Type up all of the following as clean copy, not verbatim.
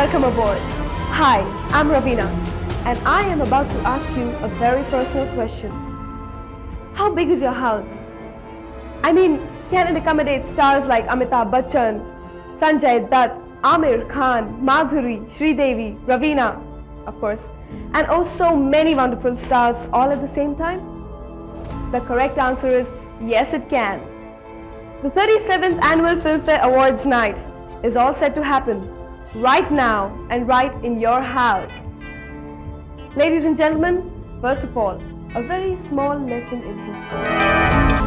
welcome aboard. Hi, I'm Ravina, and I am about to ask you a very personal question. How big is your house? I mean, can it accommodate stars like Amitabh Bachchan, Sanjay Dutt, Amir Khan, Madhuri, Sridevi, Ravina, of course, and also many wonderful stars all at the same time? The correct answer is yes, it can. The 37th Annual Filmfare Awards night is all set to happen right now and right in your house. Ladies and gentlemen, first of all, a very small lesson in history.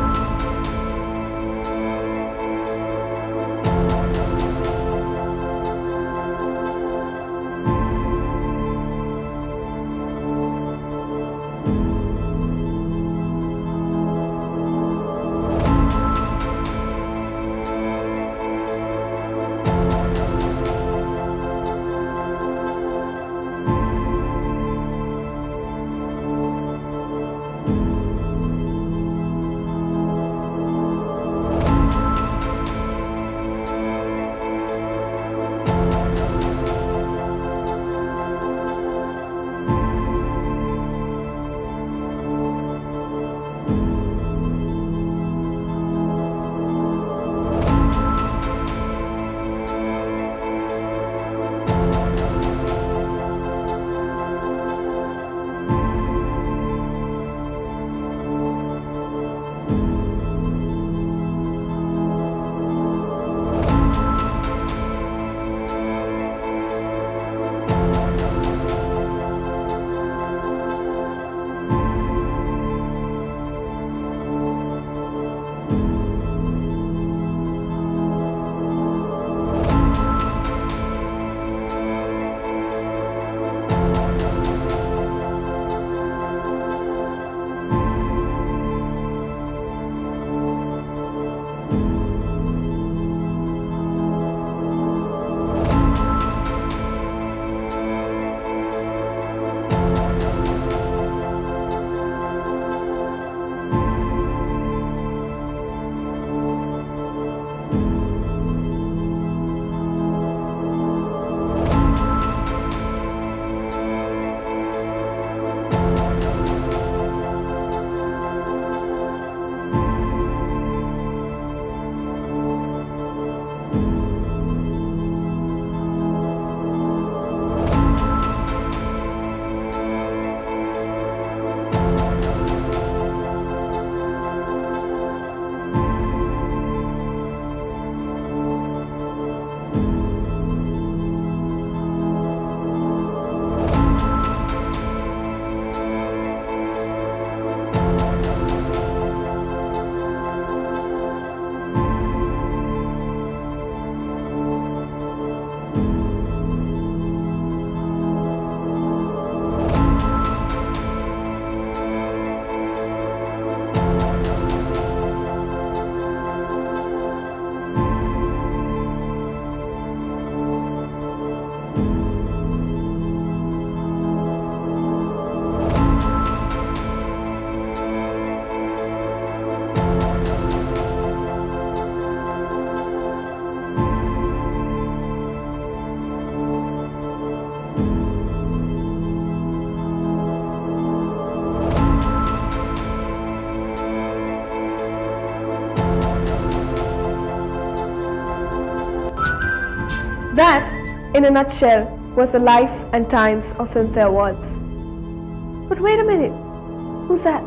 That, in a nutshell, was the life and times of Filmfare Awards. But wait a minute, who's that?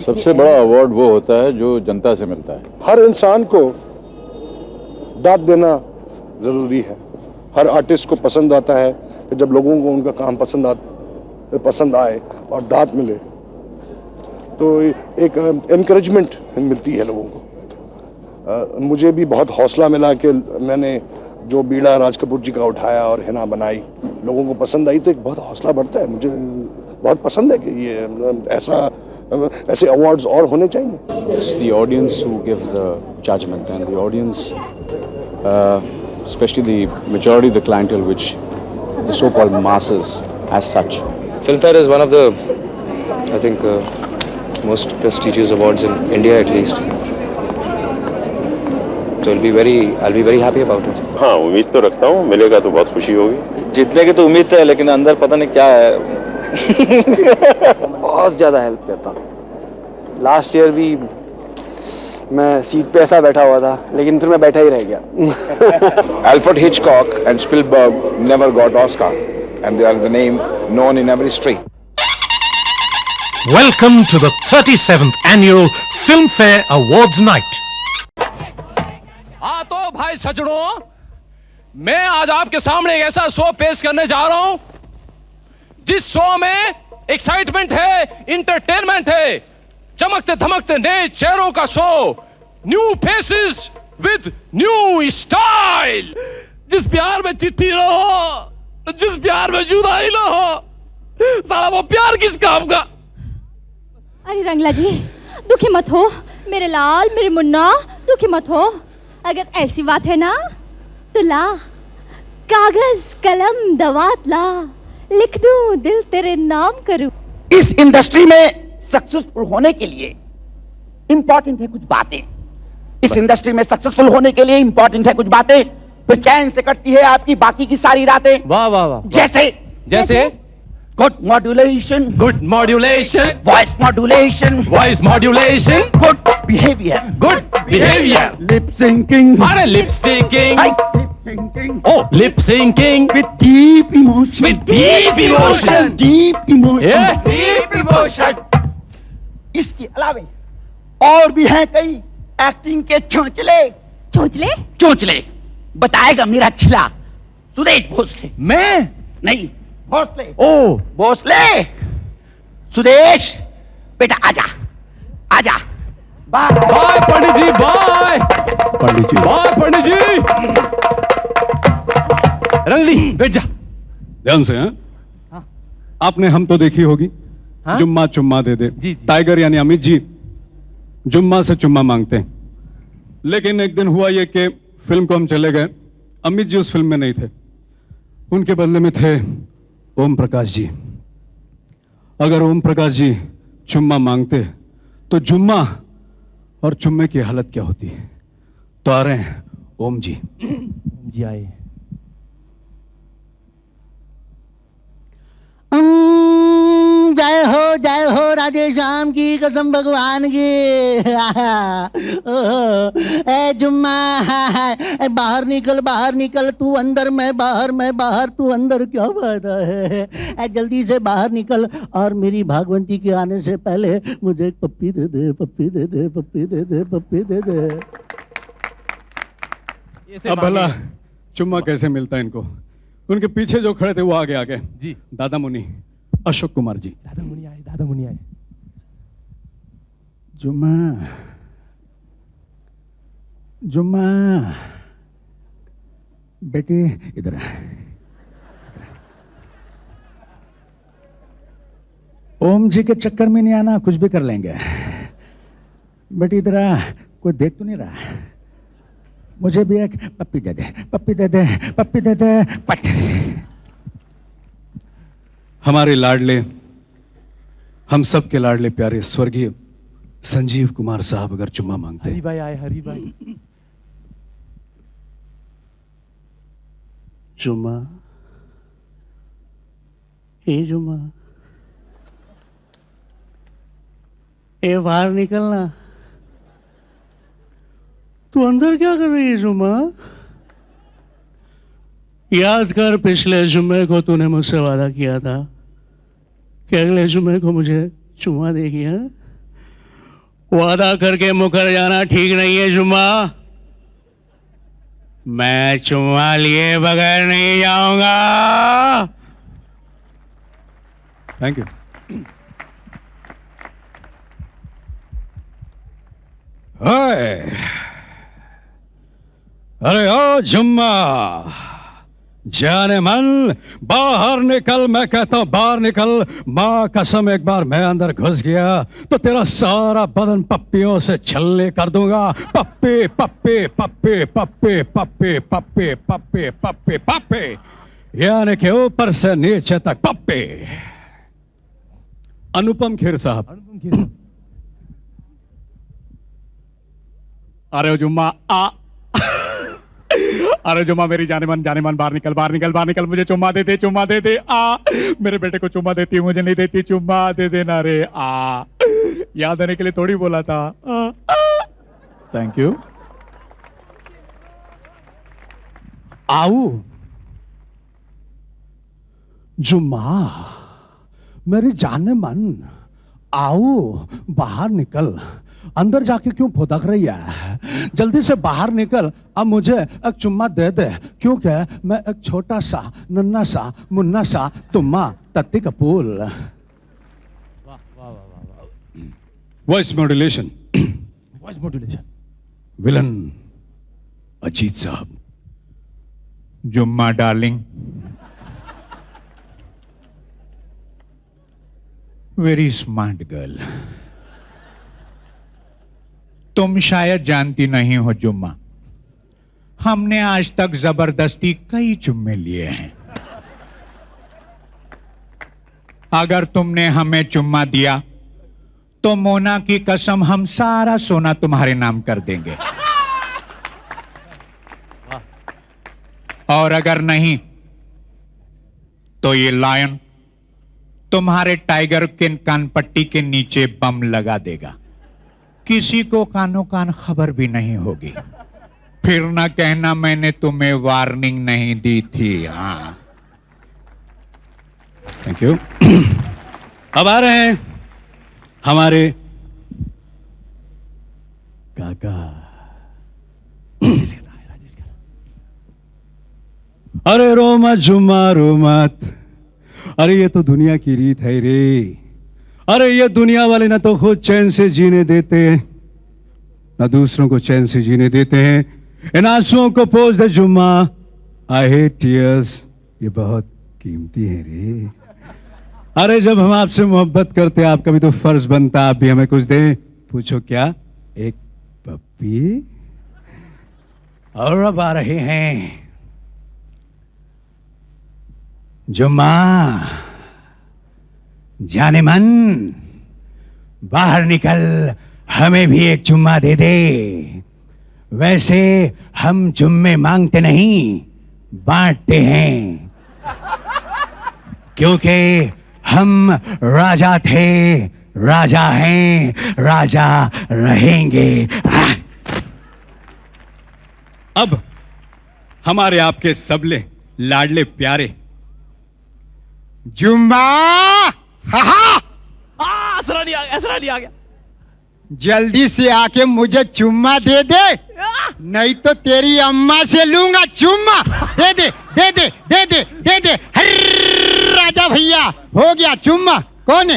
सबसे बड़ा award वो होता है जो जनता से मिलता है। हर इंसान को दाद देना जरूरी है। हर आर्टिस्ट को पसंद आता है कि जब लोगों को उनका काम पसंद आए और दाद मिले तो एक एनकरेजमेंट मिलती है लोगों को। मुझे भी बहुत हौसला मिला कि मैंने जो बीड़ा राज कपूर जी का उठाया और हिना बनाई, लोगों को पसंद आई, तो एक बहुत हौसला बढ़ता है। मुझे बहुत पसंद है कि ये ऐसे अवार्ड्स और होने चाहिए। It's the audience who gives the judgment, and the audience, especially the majority of the clientele, which the so-called masses as such. Filmfare is one of the, I think, most prestigious awards in India at least. So I'll be very happy about it. हाँ, उम्मीद तो रखता हूँ, मिलेगा तो बहुत खुशी होगी। जीतने की तो उम्मीद है, लेकिन अंदर पता नहीं क्या है। बहुत ज़्यादा हेल्प करता। लास्ट ईयर भी मैं सीट पे ऐसा बैठा हुआ था, लेकिन फिर मैं बैठा ही रह गया। Alfred Hitchcock and Spielberg never got Oscar, and they are the name known in every street. Welcome to the 37th annual Filmfare Awards night. हाँ तो भाई सजनों, मैं आज आपके सामने एक ऐसा शो पेश करने जा रहा हूं जिस शो में एक्साइटमेंट है, इंटरटेनमेंट है, चमकते धमकते नए चेहरों का show, new faces with new style. जिस प्यार में चिट्ठी न हो, जिस प्यार में जुदाई न हो, साला वो प्यार किस काम का। अरे रंगला जी, दुखी मत हो मेरे लाल, मेरे मुन्ना, दुखी मत हो। अगर ऐसी बात है ना तो ला कागज कलम दवात ला, लिख दूं दिल तेरे नाम करूं। इस इंडस्ट्री में सक्सेसफुल होने के लिए इंपॉर्टेंट है कुछ बातें। इस इंडस्ट्री में सक्सेसफुल होने के लिए इंपॉर्टेंट है कुछ बातें, फिर चैन से कटती है आपकी बाकी की सारी रातें। वाह वाह वाह। जैसे good modulation, voice modulation, good behaviour, lip syncing, अरे lip syncing, lip syncing with deep emotion, deep emotion. इसके अलावा और भी हैं कई एक्टिंग के चोंचले बताएगा मेरा खिला सुदेश भोसले। मैं नहीं, भोसले। ओ भोसले। सुदेश बेटा आजा। बाय पंडित जी, बाय पंडित जी। रंगली बैठ जा। ध्यान से। हाँ? आपने हम तो देखी होगी। हाँ? जुम्मा चुम्मा दे दे। जी। टाइगर यानी अमित जी जुम्मा से चुम्मा मांगते हैं, लेकिन एक दिन हुआ ये कि फिल्म को हम चले गए, अमित जी उस फिल्म में नहीं थे, उनके बदले में थे ओम प्रकाश जी। अगर ओम प्रकाश जी चुम्मा मांगते तो जुम्मा और चुम्मे की हालत क्या होती है। तो आ रहे हैं ओम जी। जी आए। जय हो राधे श्याम की कसम भगवान की। ए जुम्मा, बाहर निकल, तू अंदर, मैं बाहर, तू अंदर, क्या फायदा है। ए जल्दी से बाहर निकल, और मेरी भागवंती के आने से पहले मुझे एक पप्पी दे दे। अब भला चुम्मा कैसे मिलता है इनको। उनके पीछे जो खड़े थे वो आगे जी, दादा मुनि अशोक कुमार जी। दादा मुनि आए। जुम्मा बेटी इधर आ। ओम जी के चक्कर में नहीं आना, कुछ भी कर लेंगे। बेटी इधर आ, कोई देख तो नहीं रहा। मुझे भी एक पप्पी दे दे। पट। हमारे लाडले, हम सब के लाडले प्यारे स्वर्गीय संजीव कुमार साहब अगर चुम्मा मांगते। हरी भाई आए। जुम्मा, ए बाहर निकलना। तू अंदर क्या कर रही है जुम्मा? याद कर पिछले जुम्मे को तूने मुझसे वादा किया था कि अगले जुम्मे को मुझे चुम्मा देगी। वादा करके मुकर जाना ठीक नहीं है जुम्मा। मैं चुम्मा लिए बगैर नहीं जाऊंगा। Thank you. अरे ओ जुम्मा, जाने मन बाहर निकल। मैं कहता हूं बाहर निकल। मां कसम, एक बार मैं अंदर घुस गया तो तेरा सारा बदन पप्पियों से छल्ले कर दूंगा। पप्पे पप्पे पप्पे पप्पे पप्पे पप्पे पप्पे पप्पे पप्पे, यानी कि ऊपर से नीचे तक पप्पे। अनुपम खेर साहब। अरे जुम्मा आ अरे जुम्मा मेरी जाने मन बाहर निकल बाहर निकल बाहर निकल। मुझे चुम्मा दे दे आ। मेरे बेटे को चुम्मा देती, मुझे नहीं देती। चुम्मा दे देना रे आ। याद आने के लिए थोड़ी बोला था। Thank you. आओ जुम्मा, मेरी जाने मन, आओ बाहर निकल। अंदर जाके क्यों फुदक रही है? जल्दी से बाहर निकल। अब मुझे एक चुम्मा दे दे, क्योंकि मैं एक छोटा सा नन्ना सा मुन्ना सा तुम्मा तत्ती कपूल। वॉइस मॉड्यूलेशन विलन अजीत साहब। जुम्मा डार्लिंग, वेरी स्मार्ट गर्ल। तुम शायद जानती नहीं हो जुम्मा, हमने आज तक जबरदस्ती कई चुम्मे लिए हैं। अगर तुमने हमें चुम्मा दिया तो मोना की कसम हम सारा सोना तुम्हारे नाम कर देंगे, और अगर नहीं तो ये लायन तुम्हारे टाइगर के कानपट्टी के नीचे बम लगा देगा। किसी को कानो कान खबर भी नहीं होगी। फिर ना कहना मैंने तुम्हें वार्निंग नहीं दी थी। हाँ, थैंक यू। अब आ रहे हैं हमारे काका। अरे रो मत जुम्मा, रो मत। अरे ये तो दुनिया की रीत है रे। अरे ये दुनिया वाले ना तो खुद चैन से जीने देते हैं, ना दूसरों को चैन से जीने देते हैं। इन आंसुओं को पोंछ दे जुम्मा। आई हेट टीयर्स, ये बहुत कीमती है रे। अरे जब हम आपसे मोहब्बत करते हैं, आपका भी तो फर्ज बनता आप भी हमें कुछ दें। पूछो क्या? एक पप्पी। और अब आ रहे हैं जुम्मा, जाने मन बाहर निकल, हमें भी एक चुम्मा दे दे। वैसे हम चुम्मे मांगते नहीं, बांटते हैं, क्योंकि हम राजा थे, राजा हैं, राजा रहेंगे। अब हमारे आपके सबले लाडले प्यारे जुम्मा। असरा नहीं आ गया। जल्दी से आके मुझे चुम्मा दे दे, नहीं तो तेरी अम्मा से लूंगा चुम्मा। दे दे दे दे दे दे दे दे। हर राजा भैया, हो गया चुम्मा। कौन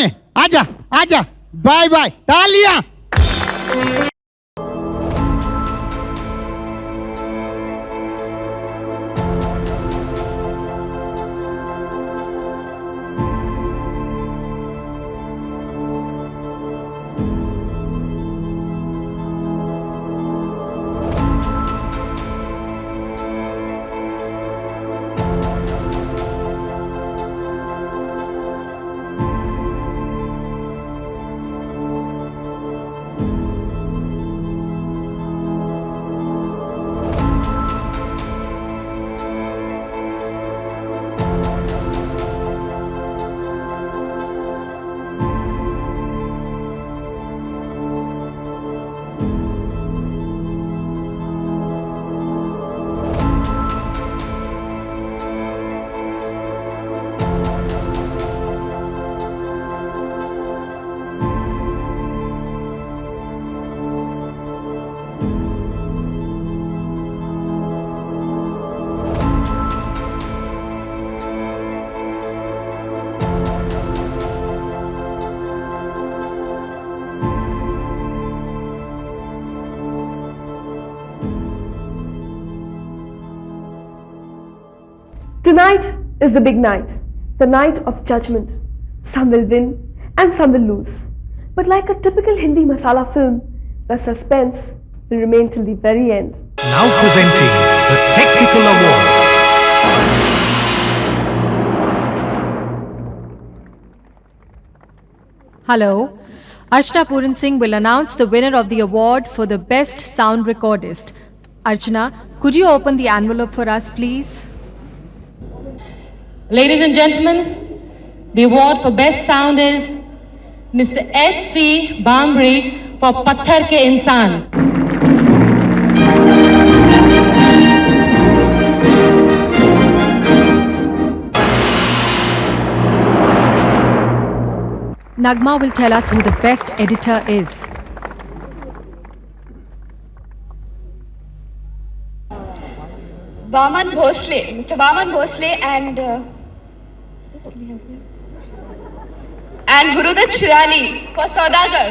है? आजा आजा, बाय बाय, तालियां। Tonight is the big night, the night of judgment. Some will win and some will lose. But like a typical Hindi masala film, the suspense will remain till the very end. Now presenting the Technical Awards. Hello. Archana Puran Singh will announce the winner of the award for the Best Sound Recordist. Archana, could you open the envelope for us, please? Ladies and gentlemen, the award for Best Sound is Mr. S.C. Bambri for Patthar Ke Insaan. Nagma will tell us who the best editor is. Vaman Bhosle, Mr. Vaman Bhosle and Gurudat Shirali for Saudagar.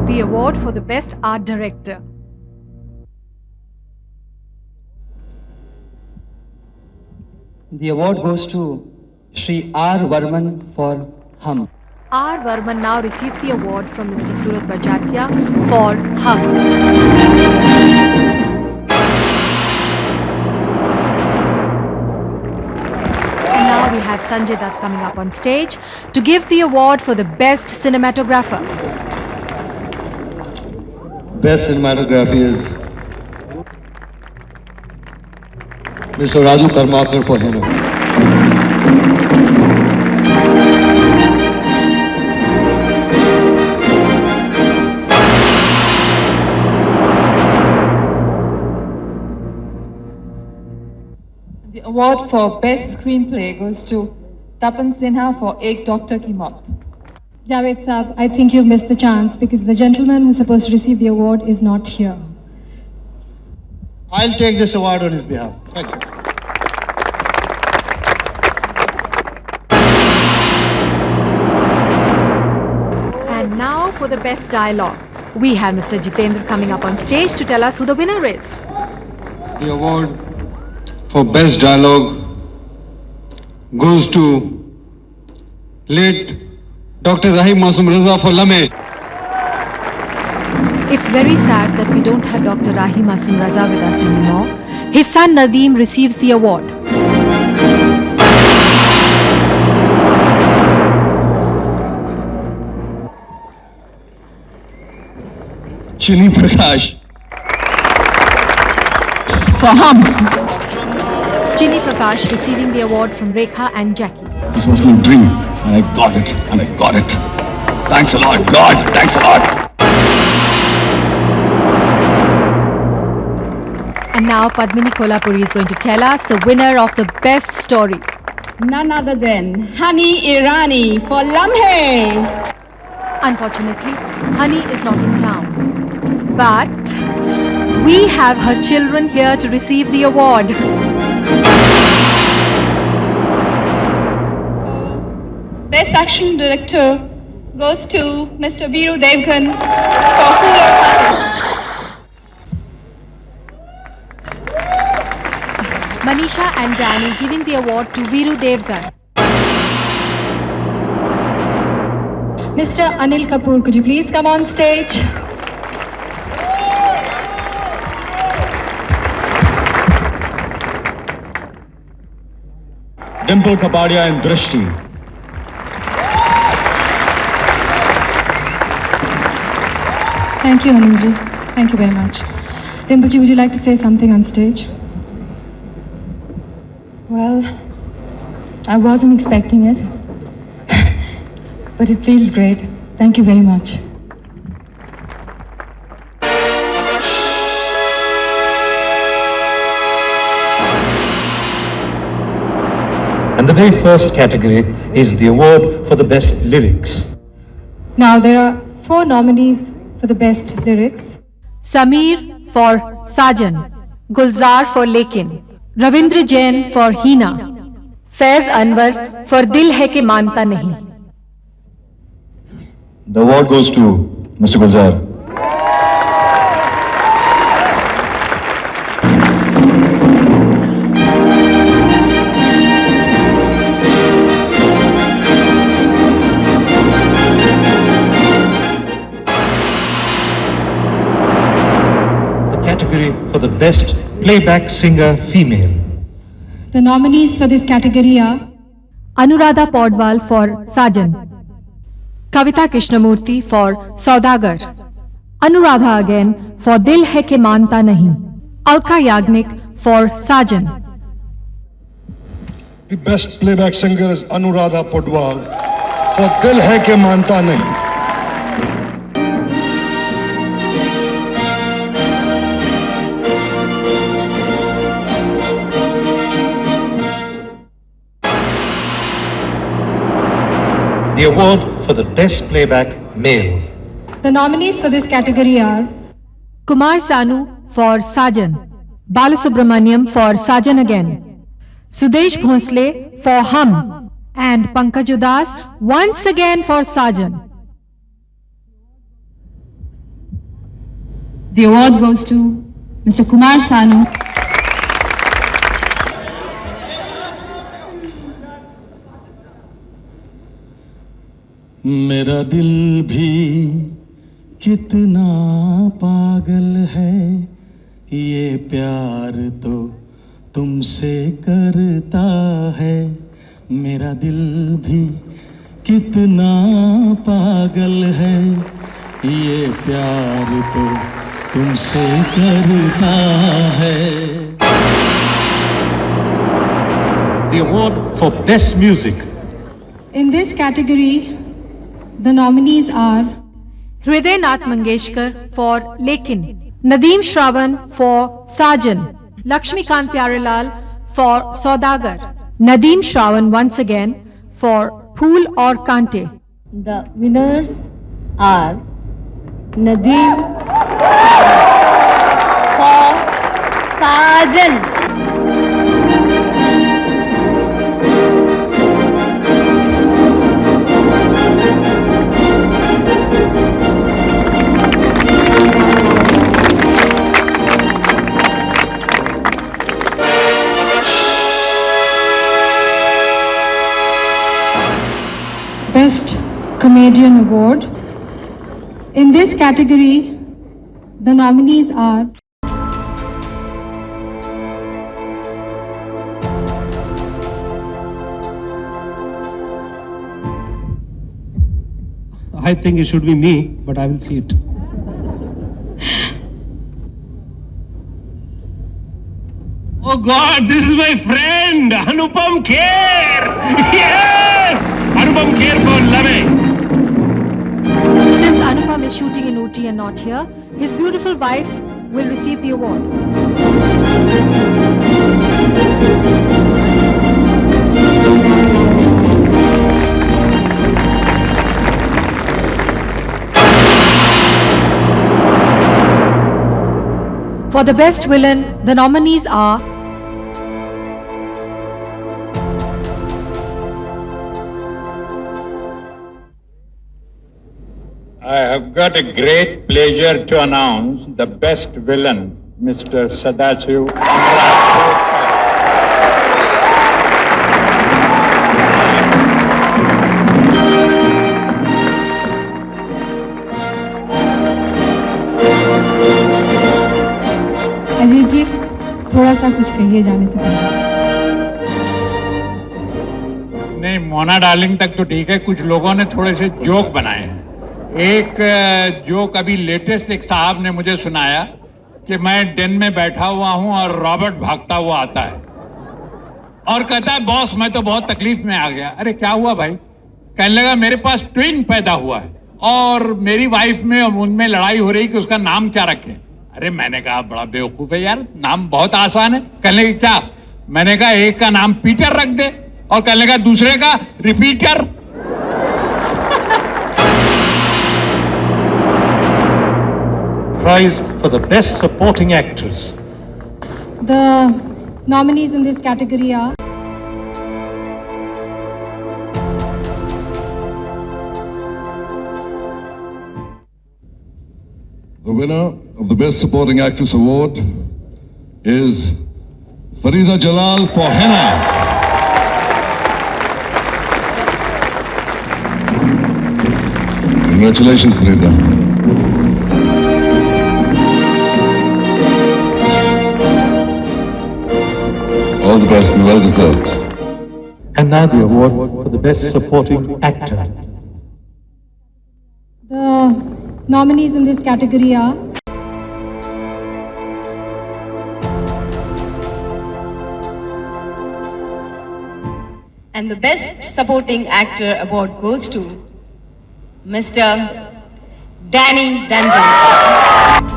The award for the Best Art Director. The award goes to Shri R. Varman for Hum. R. Varman now receives the award from Mr. Surat Bajatia for Hum. And now we have Sanjay Dutt coming up on stage to give the award for the Best Cinematographer. Best cinematography is Mr. Raju Karmakar for Henna. The award for Best Screenplay goes to Tapan Sinha for Ek Doctor Ki Maut. Javed Saab, I think you've missed the chance because the gentleman who's supposed to receive the award is not here. I'll take this award on his behalf. Thank you. And now for the Best Dialogue. We have Mr. Jitendra coming up on stage to tell us who the winner is. The award for Best Dialogue goes to late Dr. Rahim Masum Raza for Lamhe. It's very sad that we don't have Dr. Rahim Masum Raza with us anymore. His son Nadeem receives the award. Chini Prakash For Hum. Chini Prakash receiving the award from Rekha and Jackie. This was my dream, and I got it, and I got it. Thanks a lot, God, thanks a lot. And now Padmini Kolhapuri is going to tell us the winner of the Best Story. None other than Honey Irani for Lamhe. Unfortunately, Honey is not in town. But we have her children here to receive the award. Best Action Director goes to Mr. Ajay Devgn for Phool Aur Kaante. Manisha and Danny giving the award to Viru Devgan. Mr. Anil Kapoor, could you please come on stage? Dimple Kapadia and Drishti. Thank you, Anilji. Thank you very much. Dimpleji, would you like to say something on stage? Well, I wasn't expecting it, but it feels great. Thank you very much. And the very first category is the award for the best lyrics. Now, there are 4 nominees for the best lyrics. Sameer for Saajan, Gulzar for Lekin, Ravindra Jain for Henna. Faiz Anwar for Dil Hai Ke Manta Nahi. The award goes to Mr. Gulzar. The category for the best playback singer female. The nominees for this category are Anuradha Podwal for Saajan. Kavita Krishnamurthy for Saudagar. Anuradha again for Dil Hai Ke Manta Nahi. Alka Yagnik for Saajan. The best playback singer is Anuradha Podwal for Dil Hai Ke Manta Nahi. The award for the best playback male. The nominees for this category are Kumar Sanu for Saajan. Balasubramaniam for Saajan again. Sudesh Bhosle for Hum. And Pankaj Udas once again for Saajan. The award goes to Mr. Kumar Sanu. मेरा दिल भी कितना पागल है, ये प्यार तो तुमसे करता है। मेरा दिल भी कितना पागल है, ये प्यार तो तुमसे करता है। The award for best music. In this category, the nominees are Hriday Nath Mangeshkar for Lekin. Nadeem Shravan for Saajan. Lakshmikant Pyarelal for Saudagar. Nadeem Shravan once again for Phool Aur Kaante. The winners are Nadeem for Saajan. Best Comedian Award. In this category, the nominees are I think it should be me, but I will see it. Oh God, this is my friend, Anupam Kher! Yes! Anupam Kher for Lamhe. Since Anupam is shooting in OT and not here, his beautiful wife will receive the award. For the best villain, the nominees are I have got a great pleasure to announce the best villain, Mr. Sadashiv. Ajit जी, थोड़ा सा कुछ कहिए जाने से पहले। नहीं, Mona darling तक तो ठीक है, कुछ लोगों ने थोड़े से जोक बनाए हैं। एक जोक अभी लेटेस्ट एक साहब ने मुझे सुनाया कि मैं डेन में बैठा हुआ हूं और रॉबर्ट भागता हुआ आता है और कहता है बॉस मैं तो बहुत तकलीफ में आ गया। अरे क्या हुआ भाई? कहने लगा मेरे पास ट्विन पैदा हुआ है और मेरी वाइफ में उनमें लड़ाई हो रही कि उसका नाम क्या रखें। अरे मैंने कहा बड़ा बेवकूफ है यार, नाम बहुत आसान है। कहने लगे क्या? मैंने कहा एक का नाम पीटर रख दे और कहने लगा दूसरे का repeater. Prize for the best supporting actress. The Nominees in this category are The winner of the Best Supporting Actress Award is Farida Jalal for Henna. Congratulations, Farida. All the best and well deserved. And now the award for the Best Supporting Actor. the nominees in this category are And the Best Supporting Actor award goes to Mr. Danny Denzel.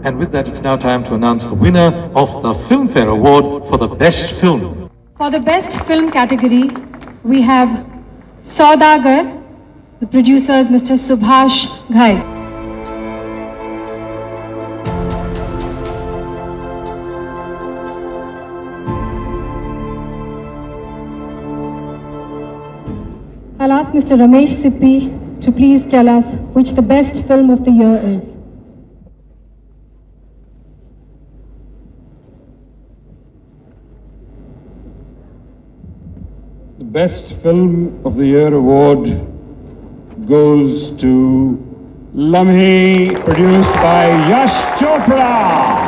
And with that, it's now time to announce the winner of the Filmfare Award for the Best Film. For the best film category, we have Saudagar, the producers Mr. Subhash Ghai. I'll ask Mr. Ramesh Sippi to please tell us which the best film of the year is. The Best Film of the Year award goes to Lamhe, produced by Yash Chopra.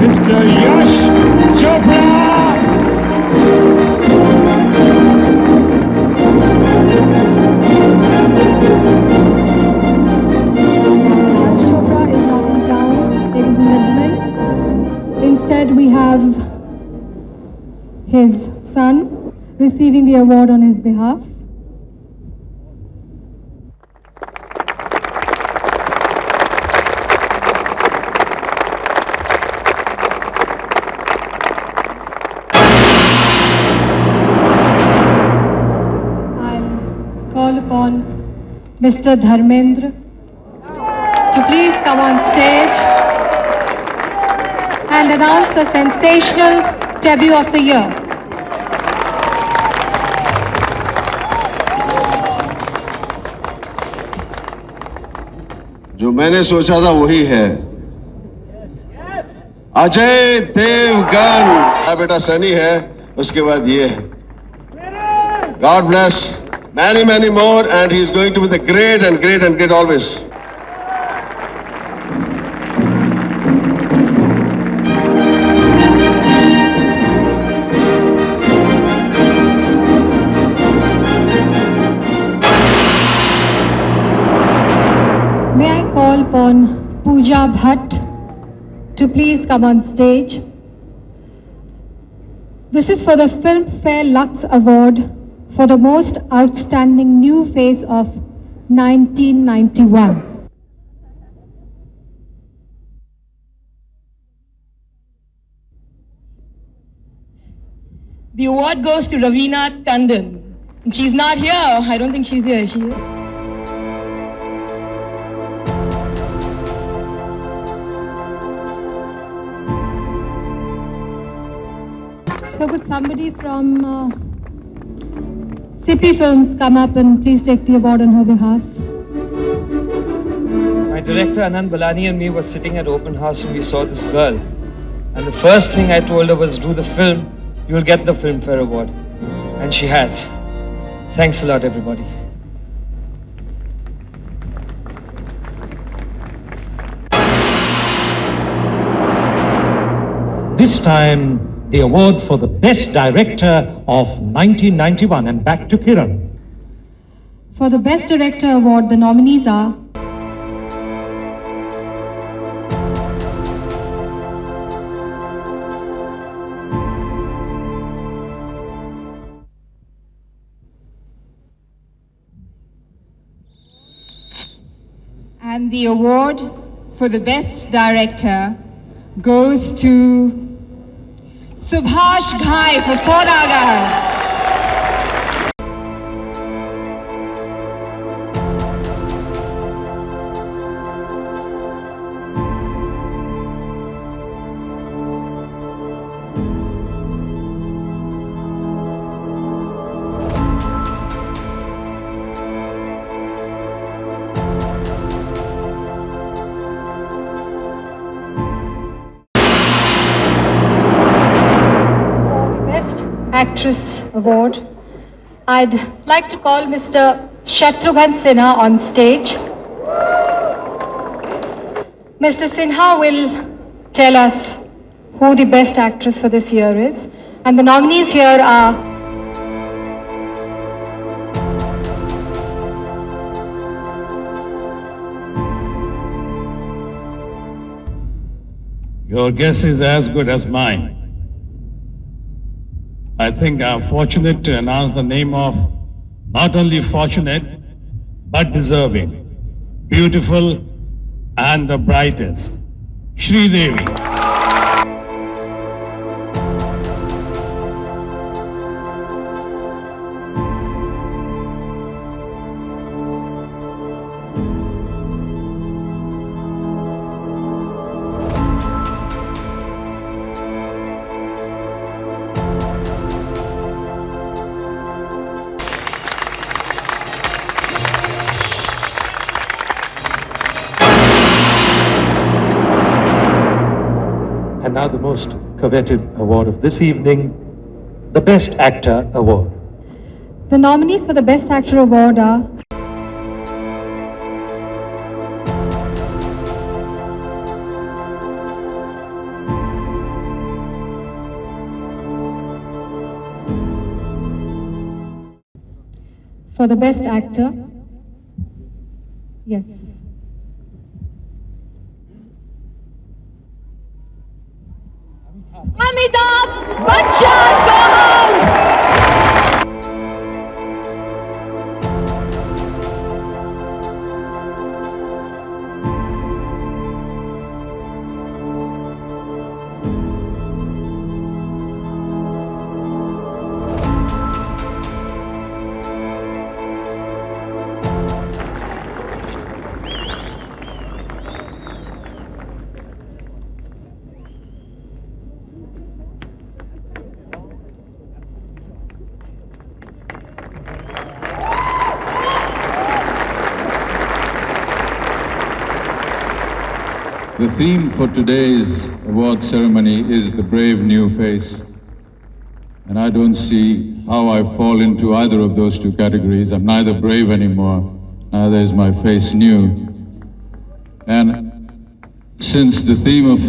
Mr. Yash Chopra. Yash Chopra is not in town, ladies and gentlemen. Instead, we have his son receiving the award on his behalf. I'll call upon Mr. Dharmendra to please come on stage and announce the sensational debut of the year. जो मैंने सोचा था वही है अजय देवगन बेटा सनी है उसके बाद ये है God bless many many more and he is going to be the great and great and great always. May I call upon Pooja Bhatt to please come on stage. This is for the Filmfare Lux Award for the most outstanding new face of 1991. The award goes to Ravina Tandon. And she's not here. I don't think she's here. Is she here? So could somebody from Sippy Films come up and please take the award on her behalf? My director Anand Balani and me were sitting at open house and we saw this girl. And the first thing I told her was, do the film, you'll get the Filmfare Award. And she has. Thanks a lot, everybody. This time, the award for the Best Director of 1991. And back to Kiran. For the Best Director Award, the nominees are And the award for the best director goes to Subhash Ghai for Saudagar. Actress Award, I'd like to call Mr. Shatrughan Sinha on stage. Mr. Sinha will tell us who the best actress for this year is, and the nominees here are Your guess is as good as mine. I think I'm fortunate to announce the name of not only fortunate, but deserving, beautiful, and the brightest, Sridevi. And now the most coveted award of this evening, the Best Actor Award. the nominees for the Best Actor Award are for the Best Actor. Yes. Amitabh Bachchan, go home! The theme for today's award ceremony is the brave new face. And I don't see how I fall into either of those two categories. I'm neither brave anymore, neither is my face new. And since the theme of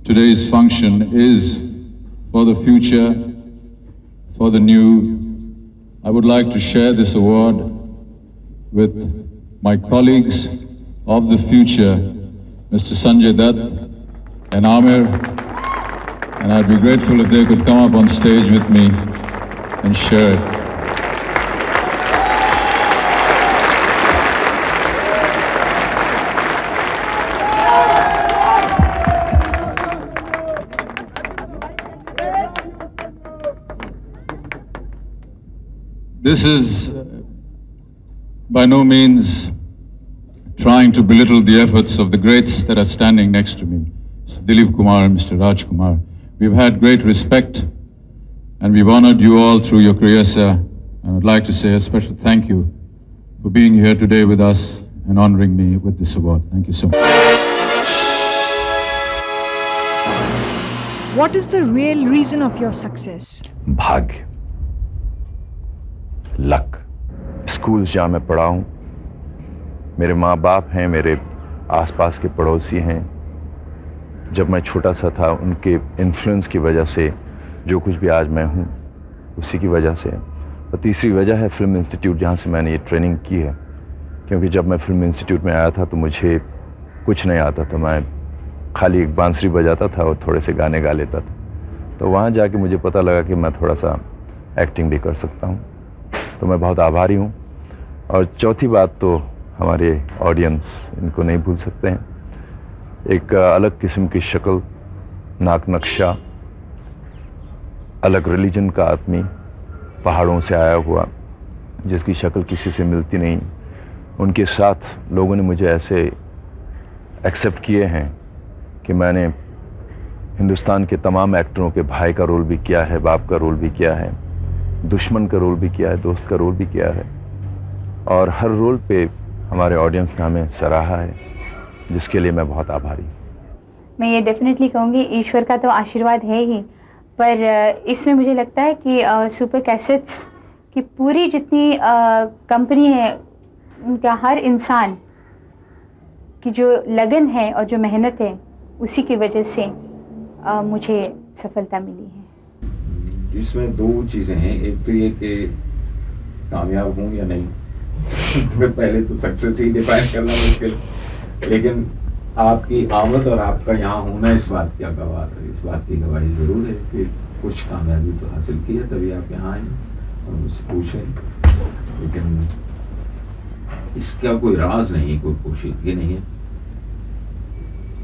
today's function is for the future, for the new, I would like to share this award with my colleagues of the future, Mr. Sanjay Dutt and Amir, and I'd be grateful if they could come up on stage with me and share it. This is by no means trying to belittle the efforts of the greats that are standing next to me, Mr. Dilip Kumar and Mr. Raj Kumar. We've had great respect and we've honored you all through your career, sir. And I'd like to say a special thank you for being here today with us and honoring me with this award. Thank you so much. What is the real reason of your success? भाग्य, luck. Schools जहाँ मैं पढ़ा हूँ, मेरे माँ बाप हैं, मेरे आसपास के पड़ोसी हैं। जब मैं छोटा सा था उनके इन्फ्लुएंस की वजह से जो कुछ भी आज मैं हूँ उसी की वजह से। और तीसरी वजह है फिल्म इंस्टीट्यूट, जहाँ से मैंने ये ट्रेनिंग की है। क्योंकि जब मैं फिल्म इंस्टीट्यूट में आया था तो मुझे कुछ नहीं आता था, मैं खाली एक बांसुरी बजाता था और थोड़े से गाने गा लेता था। तो वहाँ जाके मुझे पता लगा कि मैं थोड़ा सा एक्टिंग भी कर सकता हूँ। तो मैं बहुत आभारी हूँ। और चौथी बात तो हमारे ऑडियंस इनको नहीं भूल सकते हैं। एक अलग किस्म की शक्ल, नाक नक्शा, अलग रिलीजन का आदमी, पहाड़ों से आया हुआ, जिसकी शक्ल किसी से मिलती नहीं, उनके साथ लोगों ने मुझे ऐसे एक्सेप्ट किए हैं कि मैंने हिंदुस्तान के तमाम एक्टरों के भाई का रोल भी किया है, बाप का रोल भी किया है, दुश्मन का रोल भी किया है, दोस्त का रोल भी किया है, और हर रोल पे हमारे ऑडियंस ने हमें सराहा है, जिसके लिए मैं बहुत आभारी हूँ। मैं ये डेफिनेटली कहूँगी ईश्वर का तो आशीर्वाद है ही, पर इसमें मुझे लगता है कि सुपर कैसेट्स की पूरी जितनी कंपनी है, उनका हर इंसान की जो लगन है और जो मेहनत है, उसी की वजह से मुझे सफलता मिली है। इसमें दो चीज़ें हैं, एक तो ये कि कामयाब हूँ या नहीं तो पहले तो सक्सेस ही डिफाइन करना मुश्किल, लेकिन आपकी आमद और आपका यहाँ होना इस बात की गवाह है, इस बात की गवाही ज़रूर है कि कुछ कामयाबी तो हासिल की है, तभी आप यहाँ आए और मुझसे पूछें। लेकिन इसका कोई राज नहीं, कोई पोशीदगी नहीं है।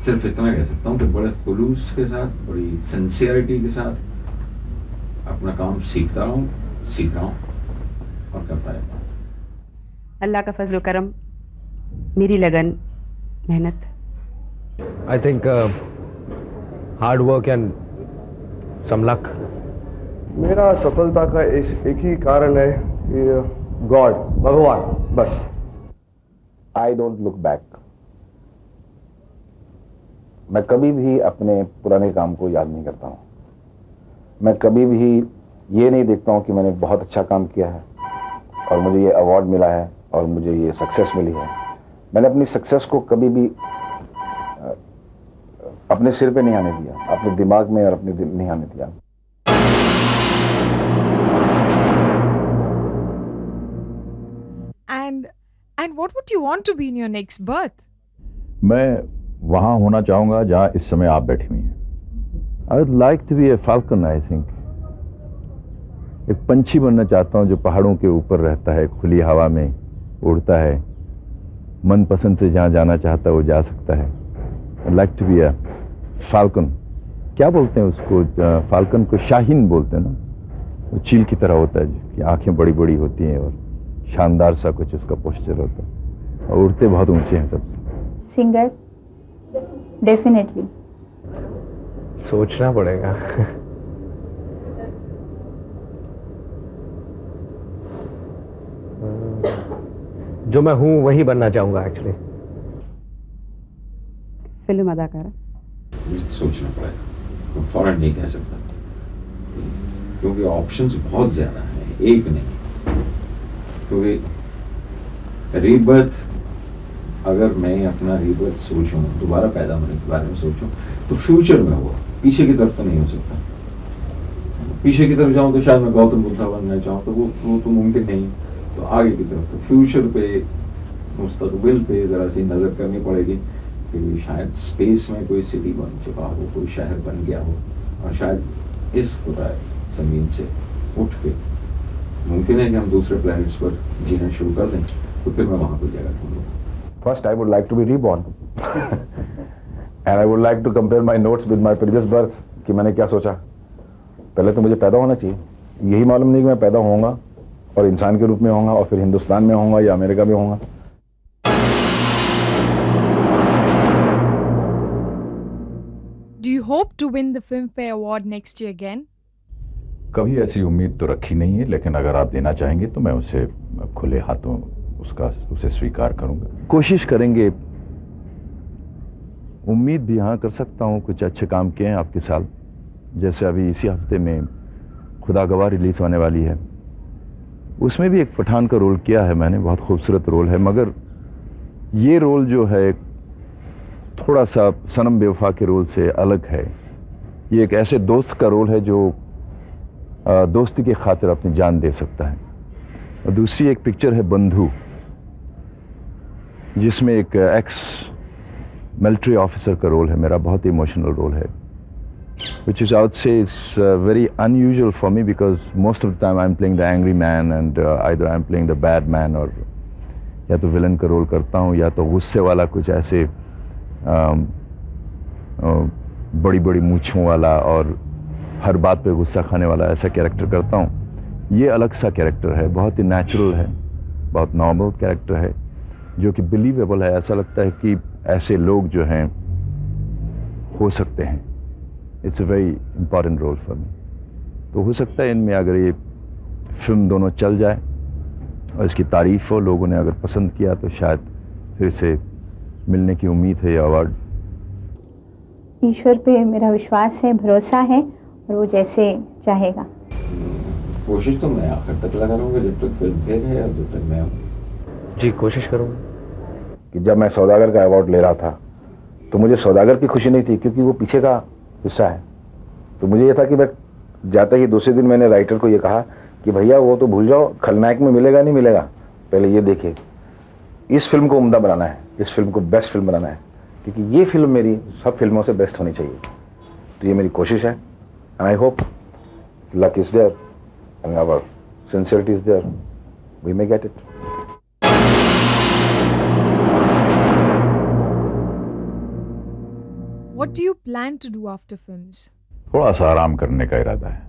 सिर्फ इतना कह सकता हूँ कि बड़े खुलूस के साथ, बड़ी सिंसियरिटी के साथ अपना काम सीख रहा हूँ और करता रहता हूँ। अल्लाह का फजल करम, मेरी लगन, मेहनत। I think hard work and some luck. मेरा सफलता का एक ही कारण है कि गॉड, भगवान, बस। I don't look back. मैं कभी भी अपने पुराने काम को याद नहीं करता हूँ। मैं कभी भी ये नहीं देखता हूँ कि मैंने बहुत अच्छा काम किया है और मुझे ये अवार्ड मिला है और मुझे ये सक्सेस मिली है। मैंने अपनी सक्सेस को कभी भी अपने सिर पे नहीं आने दिया, अपने दिमाग में और अपने दिल नहीं आने दिया। And what would you want to be in your next birth? मैं वहाँ होना चाहूँगा जहाँ इस समय आप बैठी हुई हैं। I would like to be a falcon, I think. एक पंछी बनना चाहता हूँ जो पहाड़ों के ऊपर रहता है, खुली हवा में उड़ता है, मन पसंद से जहाँ जाना चाहता है वो जा सकता है। I'd like to be a falcon. क्या बोलते हैं उसको? फाल्कन को शाहीन बोलते हैं ना, वो चील की तरह होता है जिसकी आंखें बड़ी बड़ी होती हैं और शानदार सा कुछ उसका पोस्चर होता है और उड़ते बहुत ऊंचे हैं सबसे। Singer definitely. सोचना पड़ेगा। जो मैं हूँ वही बनना चाहूँगा एक्चुअली। फिल्म अदाकारा। सोचना पड़ेगा, फौरन नहीं कह सकता क्योंकि ऑप्शंस बहुत ज़्यादा हैं, एक नहीं। क्योंकि रीबर्थ, अगर मैं अपना रीबर्थ सोचूं, दोबारा पैदा होने के बारे में सोचूं, तो फ्यूचर में हुआ, पीछे की तरफ तो नहीं हो सकता। पीछे की तरफ जाऊं तो शायद मैं गौतम बुद्धा बनना चाहूँ, तो वो तो मुमकिन नहीं। तो आगे की तरफ, तो फ्यूचर पे, मुस्तकबिल पे ज़रा सी नज़र करनी पड़ेगी कि शायद स्पेस में कोई सिटी बन चुका हो, कोई शहर बन गया हो, और शायद इस ज़मीन से उठ के मुमकिन है कि हम दूसरे प्लैनेट्स पर जीना शुरू कर दें, तो फिर मैं वहाँ कोई जगह ढूंढूंगा। First, I would like to be reborn, and I would like to compare my notes with my previous birth. कि मैंने क्या सोचा, पहले तो मुझे पैदा होना चाहिए। यही मालूम नहीं कि मैं पैदा होऊंगा और इंसान के रूप में होऊंगा और फिर हिंदुस्तान में होऊंगा या अमेरिका में होऊंगा। Do you hope to win the Filmfare Award next year again? कभी ऐसी उम्मीद तो रखी नहीं है, लेकिन अगर आप देना चाहेंगे तो मैं उसे खुले हाथों उसे स्वीकार करूंगा। कोशिश करेंगे। उम्मीद भी हाँ कर सकता हूँ, कुछ अच्छे काम किए हैं आपके साथ, जैसे अभी इसी हफ्ते में खुदा गवाह रिलीज होने वाली है, उसमें भी एक पठान का रोल किया है मैंने, बहुत खूबसूरत रोल है। मगर ये रोल जो है थोड़ा सा सनम बेवफा के रोल से अलग है। ये एक ऐसे दोस्त का रोल है जो दोस्ती की खातिर अपनी जान दे सकता है। और दूसरी एक पिक्चर है बंधु, जिसमें एक एक्स मिलिट्री ऑफिसर का रोल है मेरा, बहुत ही इमोशनल रोल है, which is I would say is very unusual for me because most of the time I'm playing the angry man and either I'm playing the bad man or या तो villain का role करता हूँ या तो गुस्से वाला कुछ ऐसे बड़ी बड़ी मूंछों वाला और हर बात पे गुस्सा खाने वाला ऐसा कैरेक्टर करता हूँ। ये अलग सा कैरेक्टर है, बहुत ही नेचुरल है, बहुत नॉर्मल कैरेक्टर है जो कि बिलीवेबल है। ऐसा लगता है कि ऐसे लोग जो हैं हो सकते हैं। It's a very important role for me. तो हो सकता है इनमें अगर ये फिल्म दोनों चल जाए और इसकी तारीफ हो, लोगों ने अगर पसंद किया तो शायद फिर से मिलने की उम्मीद है ये अवार्ड। ईश्वर पे मेरा विश्वास है, भरोसा है और वो जैसे चाहेगा। कोशिश तो मैं आखिर तक लगा रहूँगा जब तक फिल्म फेयर है और जब तक मैं जी कोशिश करूँगा। कि जब मैं सौदागर का अवार्ड ले रहा था तो मुझे सौदागर की खुशी नहीं थी क्योंकि वो पीछे का हिस्सा है। तो मुझे ये था कि मैं जाते ही दूसरे दिन मैंने राइटर को ये कहा कि भैया वो तो भूल जाओ, खलनायक में मिलेगा नहीं मिलेगा, पहले ये देखिए, इस फिल्म को उम्दा बनाना है, इस फिल्म को बेस्ट फिल्म बनाना है, क्योंकि ये फिल्म मेरी सब फिल्मों से बेस्ट होनी चाहिए। तो ये मेरी कोशिश है and I hope luck is there and our sincerity is there, we may get it. What do you plan to do after films? थोड़ा सा आराम करने का इरादा है।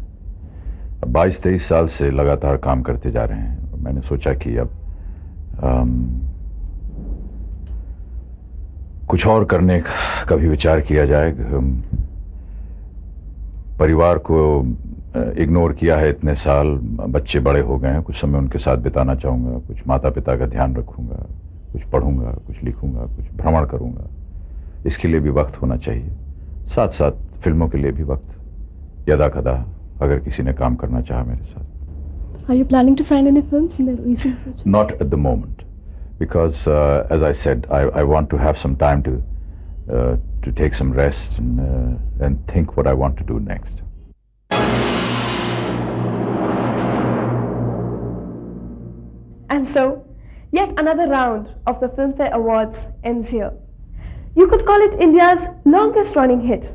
अब 22-23 साल से लगातार काम करते जा रहे हैं और मैंने सोचा कि अब कुछ और करने का भी विचार किया जाए। परिवार को इग्नोर किया है इतने साल, बच्चे बड़े हो गए हैं, कुछ समय उनके साथ बिताना चाहूँगा, कुछ माता पिता का ध्यान रखूँगा, कुछ पढ़ूँगा, कुछ लिखूँगा, कुछ भ्रमण करूँगा। इसके लिए भी वक्त होना चाहिए, साथ साथ फिल्मों के लिए भी वक्त यदा कदा अगर किसी ने काम करना चाहा मेरे साथ। Are you planning to sign any films in the recent future? Not at the moment, because as I said, I want to have some time to take some rest and think what I want to do next. And so, yet another round of the Filmfare Awards ends here. You could call it India's longest running hit,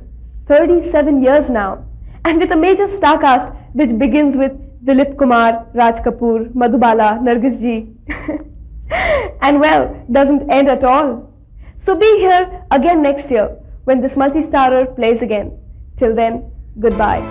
37 years now, and with a major star cast which begins with Dilip Kumar, Raj Kapoor, Madhubala, Nargis ji, and well, doesn't end at all. So be here again next year when this multi-starrer plays again. Till then, goodbye.